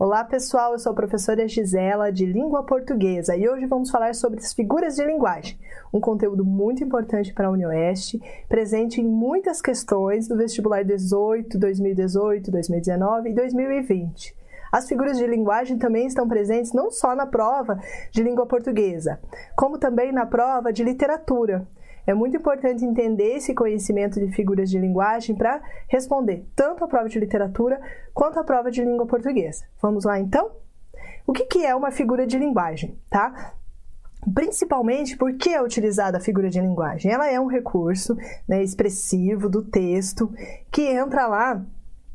Olá pessoal, eu sou a professora Gisela de Língua Portuguesa e hoje vamos falar sobre as figuras de linguagem, um conteúdo muito importante para a UniOeste, presente em muitas questões do vestibular 2018, 2019 e 2020. As figuras de linguagem também estão presentes não só na prova de língua portuguesa, como também na prova de literatura. É muito importante entender esse conhecimento de figuras de linguagem para responder tanto a prova de literatura quanto a prova de língua portuguesa. Vamos lá então? O que é uma figura de linguagem, tá? Principalmente por que é utilizada a figura de linguagem? Ela é um recurso, expressivo do texto que entra lá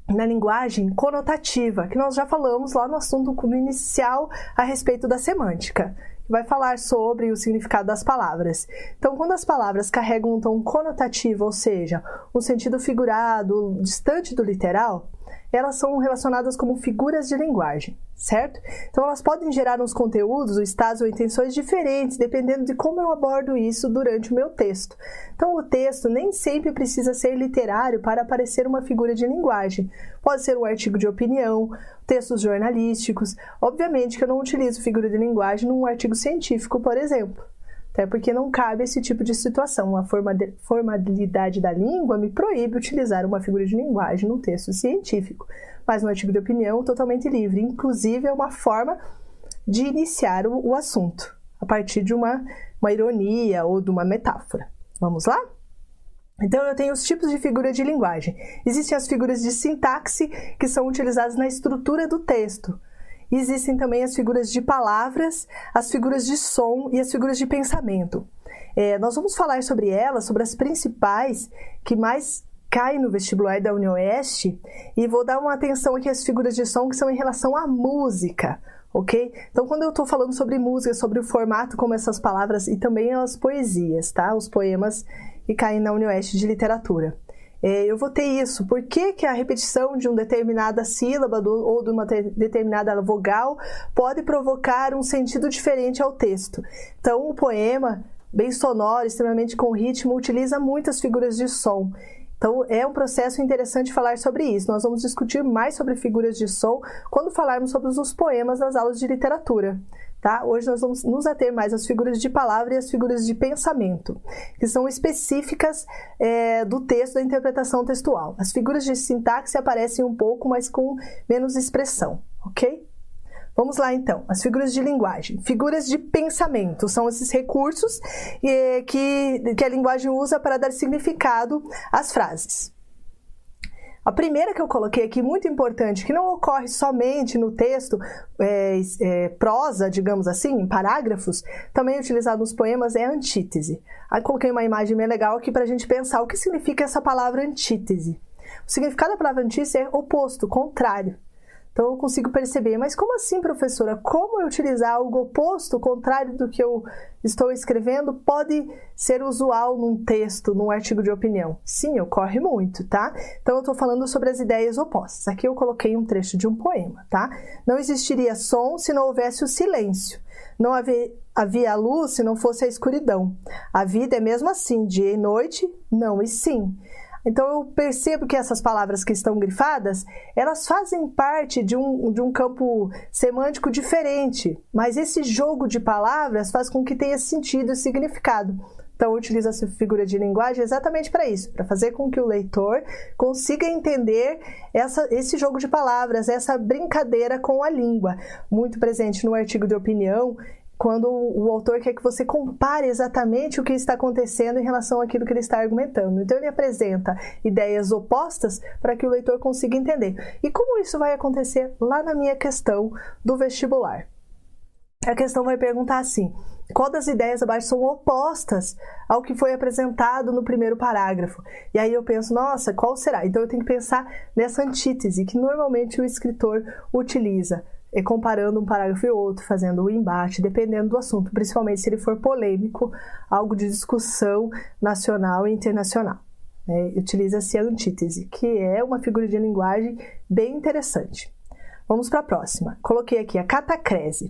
na linguagem conotativa, que nós já falamos lá no assunto inicial a respeito da semântica. Vai falar sobre o significado das palavras. Então, quando as palavras carregam um tom conotativo, ou seja, um sentido figurado, distante do literal, elas são relacionadas como figuras de linguagem, certo? Então, elas podem gerar uns conteúdos, estados ou intenções diferentes, dependendo de como eu abordo isso durante o meu texto. Então, o texto nem sempre precisa ser literário para parecer uma figura de linguagem. Pode ser um artigo de opinião, textos jornalísticos. Obviamente que eu não utilizo figura de linguagem num artigo científico, por exemplo. Até porque não cabe esse tipo de situação. A formalidade da língua me proíbe utilizar uma figura de linguagem num texto científico. Mas no artigo de opinião, totalmente livre. Inclusive, é uma forma de iniciar o assunto, a partir de uma ironia ou de uma metáfora. Vamos lá? Então, eu tenho os tipos de figura de linguagem. Existem as figuras de sintaxe, que são utilizadas na estrutura do texto. Existem também as figuras de palavras, as figuras de som e as figuras de pensamento. Nós vamos falar sobre elas, sobre as principais que mais caem no vestibular da UniOeste, e vou dar uma atenção aqui às figuras de som que são em relação à música, ok? Então, quando eu estou falando sobre música, sobre o formato como essas palavras, e também as poesias, tá? Os poemas que caem na UniOeste de literatura. Eu vou ter isso. Por que a repetição de uma determinada sílaba ou de uma determinada vogal pode provocar um sentido diferente ao texto? Então, o poema, bem sonoro, extremamente com ritmo, utiliza muitas figuras de som. Então, é um processo interessante falar sobre isso. Nós vamos discutir mais sobre figuras de som quando falarmos sobre os poemas nas aulas de literatura. Tá? Hoje nós vamos nos ater mais às figuras de palavra e às figuras de pensamento, que são específicas do texto, da interpretação textual. As figuras de sintaxe aparecem um pouco, mas com menos expressão, ok? Vamos lá então, as figuras de linguagem. Figuras de pensamento são esses recursos que a linguagem usa para dar significado às frases. A primeira que eu coloquei aqui, muito importante, que não ocorre somente no texto, prosa, digamos assim, em parágrafos, também utilizado nos poemas, é a antítese. Aí coloquei uma imagem bem legal aqui para a gente pensar o que significa essa palavra antítese. O significado da palavra antítese é oposto, contrário. Então eu consigo perceber, mas como assim, professora? Como eu utilizar algo oposto, contrário do que eu estou escrevendo, pode ser usual num texto, num artigo de opinião? Sim, ocorre muito, tá? Então eu estou falando sobre as ideias opostas. Aqui eu coloquei um trecho de um poema, tá? Não existiria som se não houvesse o silêncio. Não havia luz se não fosse a escuridão. A vida é mesmo assim, dia e noite, não e sim. Então, eu percebo que essas palavras que estão grifadas, elas fazem parte de um campo semântico diferente, mas esse jogo de palavras faz com que tenha sentido e significado. Então, eu utilizo essa figura de linguagem exatamente para isso, para fazer com que o leitor consiga entender esse jogo de palavras, essa brincadeira com a língua, muito presente no artigo de opinião, quando o autor quer que você compare exatamente o que está acontecendo em relação àquilo que ele está argumentando. Então, ele apresenta ideias opostas para que o leitor consiga entender. E como isso vai acontecer lá na minha questão do vestibular? A questão vai perguntar assim: qual das ideias abaixo são opostas ao que foi apresentado no primeiro parágrafo? E aí eu penso, nossa, qual será? Então, eu tenho que pensar nessa antítese que normalmente o escritor utiliza, comparando um parágrafo e outro, fazendo o embate, dependendo do assunto, principalmente se ele for polêmico, algo de discussão nacional e internacional. Utiliza-se a antítese, que é uma figura de linguagem bem interessante. Vamos para a próxima. Coloquei aqui a catacrese.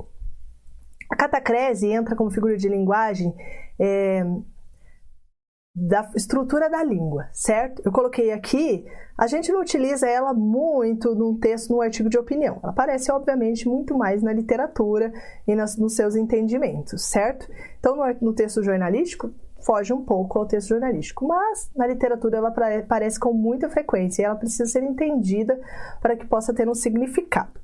A catacrese entra como figura de linguagem da estrutura da língua, certo? Eu coloquei aqui, a gente não utiliza ela muito num texto, num artigo de opinião. Ela aparece, obviamente, muito mais na literatura e nos seus entendimentos, certo? Então, no texto jornalístico, foge um pouco ao texto jornalístico, mas na literatura ela aparece com muita frequência e ela precisa ser entendida para que possa ter um significado.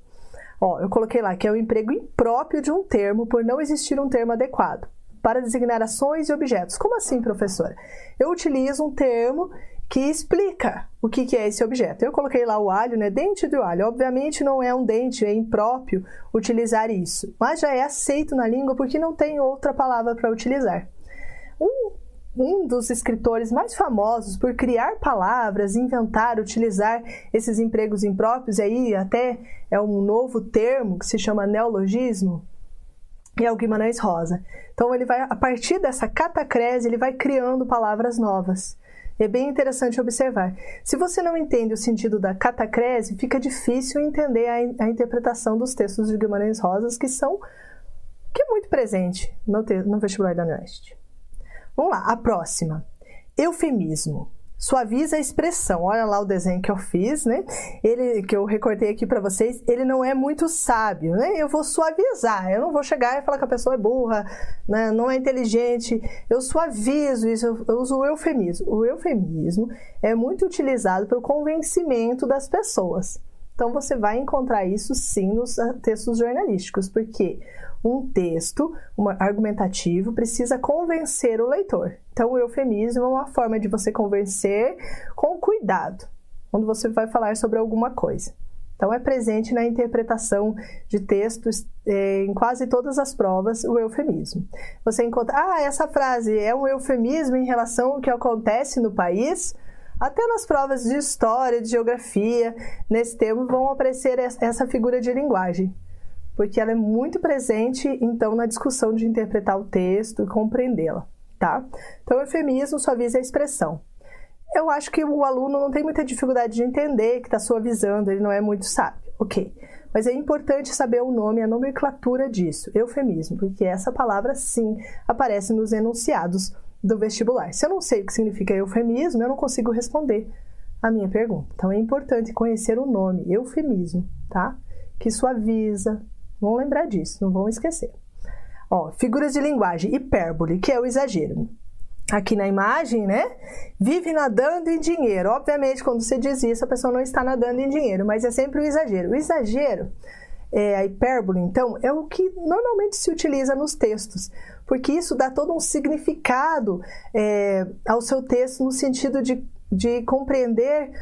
Ó, eu coloquei lá que é o emprego impróprio de um termo por não existir um termo adequado para designar ações e objetos. Como assim, professora? Eu utilizo um termo que explica o que é esse objeto. Eu coloquei lá o alho, né? Dente do alho. Obviamente não é um dente, é impróprio utilizar isso, mas já é aceito na língua porque não tem outra palavra para utilizar. Um dos escritores mais famosos por criar palavras, inventar, utilizar esses empregos impróprios, e aí até é um novo termo que se chama neologismo, é o Guimarães Rosa. Então ele vai, a partir dessa catacrese, ele vai criando palavras novas. É bem interessante observar. Se você não entende o sentido da catacrese, fica difícil entender a interpretação dos textos de Guimarães Rosa, que é muito presente no vestibular da UniOeste. Vamos lá, a próxima. Eufemismo. Suaviza a expressão. Olha lá o desenho que eu fiz, né? Que eu recortei aqui para vocês. Ele não é muito sábio, né? Eu vou suavizar. Eu não vou chegar e falar que a pessoa é burra, né? Não é inteligente. Eu suavizo isso. Eu uso o eufemismo. O eufemismo é muito utilizado para o convencimento das pessoas. Então, você vai encontrar isso, sim, nos textos jornalísticos, porque um texto argumentativo precisa convencer o leitor. Então, o eufemismo é uma forma de você convencer com cuidado, quando você vai falar sobre alguma coisa. Então, é presente na interpretação de textos em quase todas as provas, o eufemismo. Você encontra, essa frase é um eufemismo em relação ao que acontece no país. Até nas provas de história, de geografia, nesse termo vão aparecer essa figura de linguagem, porque ela é muito presente, então, na discussão de interpretar o texto e compreendê-la, tá? Então, o eufemismo suaviza a expressão. Eu acho que o aluno não tem muita dificuldade de entender que está suavizando, ele não é muito sábio, ok. Mas é importante saber o nome, a nomenclatura disso, eufemismo, porque essa palavra, sim, aparece nos enunciados do vestibular. Se eu não sei o que significa eufemismo, eu não consigo responder a minha pergunta. Então, é importante conhecer o nome, eufemismo, tá? Que suaviza. Vão lembrar disso, não vão esquecer. Ó, figuras de linguagem, hipérbole, que é o exagero. Aqui na imagem, né? Vive nadando em dinheiro. Obviamente, quando você diz isso, a pessoa não está nadando em dinheiro, mas é sempre o exagero. O exagero, a hipérbole, então, é o que normalmente se utiliza nos textos, porque isso dá todo um significado ao seu texto, no sentido de compreender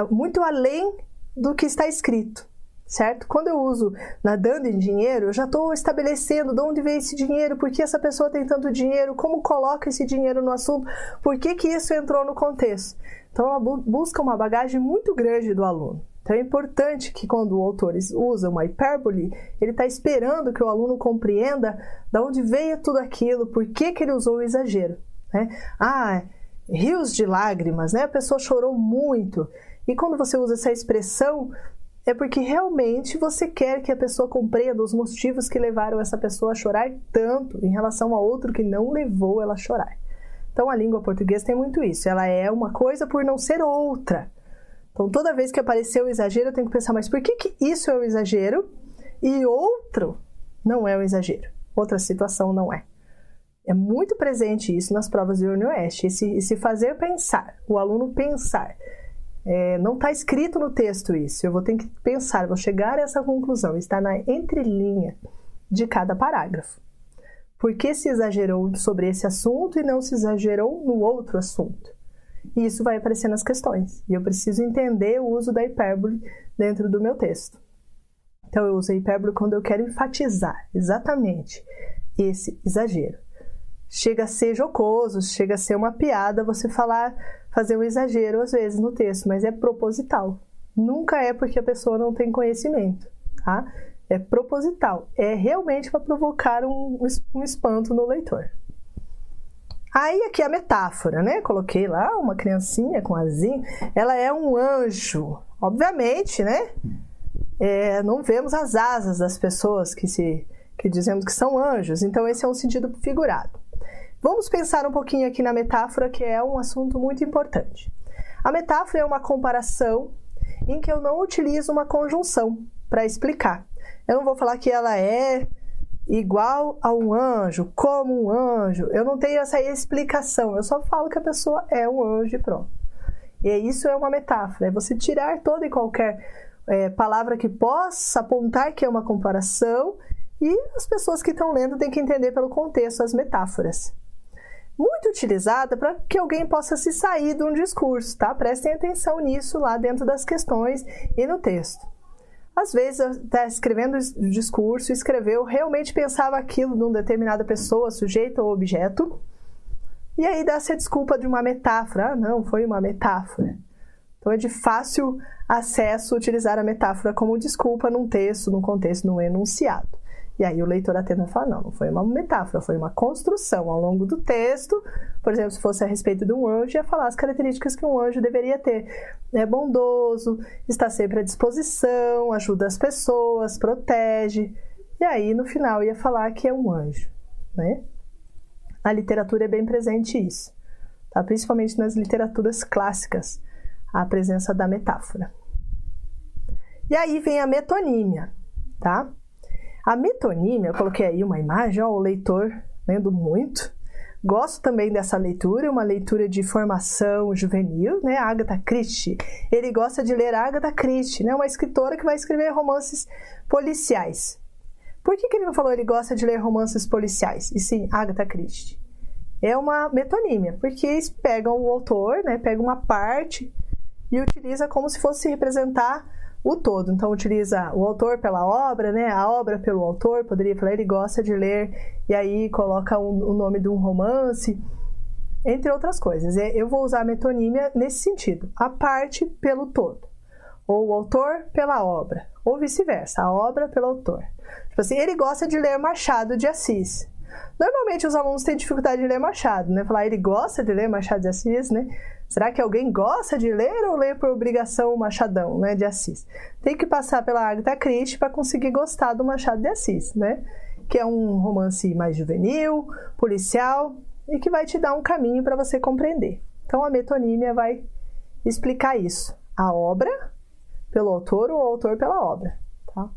muito além do que está escrito, certo? Quando eu uso nadando em dinheiro, eu já estou estabelecendo de onde veio esse dinheiro, por que essa pessoa tem tanto dinheiro, como coloca esse dinheiro no assunto, por que isso entrou no contexto. Então, ela busca uma bagagem muito grande do aluno. Então, é importante que quando o autor usa uma hipérbole, ele está esperando que o aluno compreenda de onde veio tudo aquilo, por que ele usou o exagero, né? Rios de lágrimas, né? A pessoa chorou muito. E quando você usa essa expressão, é porque realmente você quer que a pessoa compreenda os motivos que levaram essa pessoa a chorar tanto em relação a outro que não levou ela a chorar. Então, a língua portuguesa tem muito isso. Ela é uma coisa por não ser outra. Então, toda vez que aparecer o exagero, eu tenho que pensar, mas por que isso é o exagero e outro não é o exagero? Outra situação não é. É muito presente isso nas provas de UniOeste, esse fazer pensar, o aluno pensar. Não está escrito no texto isso, eu vou ter que pensar, vou chegar a essa conclusão, está na entrelinha de cada parágrafo. Por que se exagerou sobre esse assunto e não se exagerou no outro assunto? E isso vai aparecer nas questões. E eu preciso entender o uso da hipérbole dentro do meu texto. Então, eu uso a hipérbole quando eu quero enfatizar exatamente esse exagero. Chega a ser jocoso, chega a ser uma piada você fazer um exagero às vezes no texto, mas é proposital. Nunca é porque a pessoa não tem conhecimento, tá? É proposital. É realmente para provocar um espanto no leitor. Aí aqui a metáfora, né? Coloquei lá uma criancinha com asinho. Ela é um anjo. Obviamente, né? Não vemos as asas das pessoas que dizemos que são anjos. Então, esse é um sentido figurado. Vamos pensar um pouquinho aqui na metáfora, que é um assunto muito importante. A metáfora é uma comparação em que eu não utilizo uma conjunção para explicar. Eu não vou falar que ela é igual a um anjo, como um anjo. Eu não tenho essa explicação, eu só falo que a pessoa é um anjo e pronto. E isso é uma metáfora, é você tirar toda e qualquer palavra que possa apontar que é uma comparação, e as pessoas que estão lendo têm que entender pelo contexto as metáforas. Muito utilizada para que alguém possa se sair de um discurso, tá? Prestem atenção nisso lá dentro das questões e no texto. Às vezes, está escrevendo o discurso, escreveu, realmente pensava aquilo de uma determinada pessoa, sujeito ou objeto, e aí dá-se a desculpa de uma metáfora. Ah, não, foi uma metáfora. Então é de fácil acesso utilizar a metáfora como desculpa num texto, num contexto, num enunciado. E aí o leitor atenta e fala, não foi uma metáfora, foi uma construção ao longo do texto. Por exemplo, se fosse a respeito de um anjo, ia falar as características que um anjo deveria ter. É bondoso, está sempre à disposição, ajuda as pessoas, protege. E aí, no final, ia falar que é um anjo, né? Na literatura é bem presente isso, tá? Principalmente nas literaturas clássicas, a presença da metáfora. E aí vem a metonímia, tá? A metonímia, eu coloquei aí uma imagem, ó, o leitor lendo muito. Gosto também dessa leitura, uma leitura de formação juvenil, né? Agatha Christie. Ele gosta de ler Agatha Christie, né? Uma escritora que vai escrever romances policiais. Por que ele não falou ele gosta de ler romances policiais? E sim, Agatha Christie. É uma metonímia, porque eles pegam o autor, né? Pegam uma parte e utiliza como se fosse representar o todo. Então, utiliza o autor pela obra, né? A obra pelo autor, poderia falar, ele gosta de ler, e aí coloca o nome de um romance, entre outras coisas. Eu vou usar a metonímia nesse sentido, a parte pelo todo, ou o autor pela obra, ou vice-versa, a obra pelo autor. Tipo assim, ele gosta de ler Machado de Assis. Normalmente os alunos têm dificuldade de ler Machado, né? Falar, ele gosta de ler Machado de Assis, né? Será que alguém gosta de ler ou lê por obrigação o Machadão, né, de Assis? Tem que passar pela Agatha Christie para conseguir gostar do Machado de Assis, né? Que é um romance mais juvenil, policial, e que vai te dar um caminho para você compreender. Então a metonímia vai explicar isso. A obra pelo autor ou o autor pela obra, tá?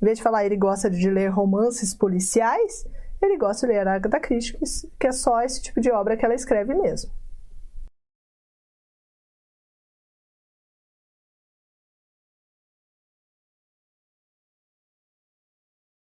Em vez de falar ele gosta de ler romances policiais, ele gosta de ler a Agatha Christie, que é só esse tipo de obra que ela escreve mesmo.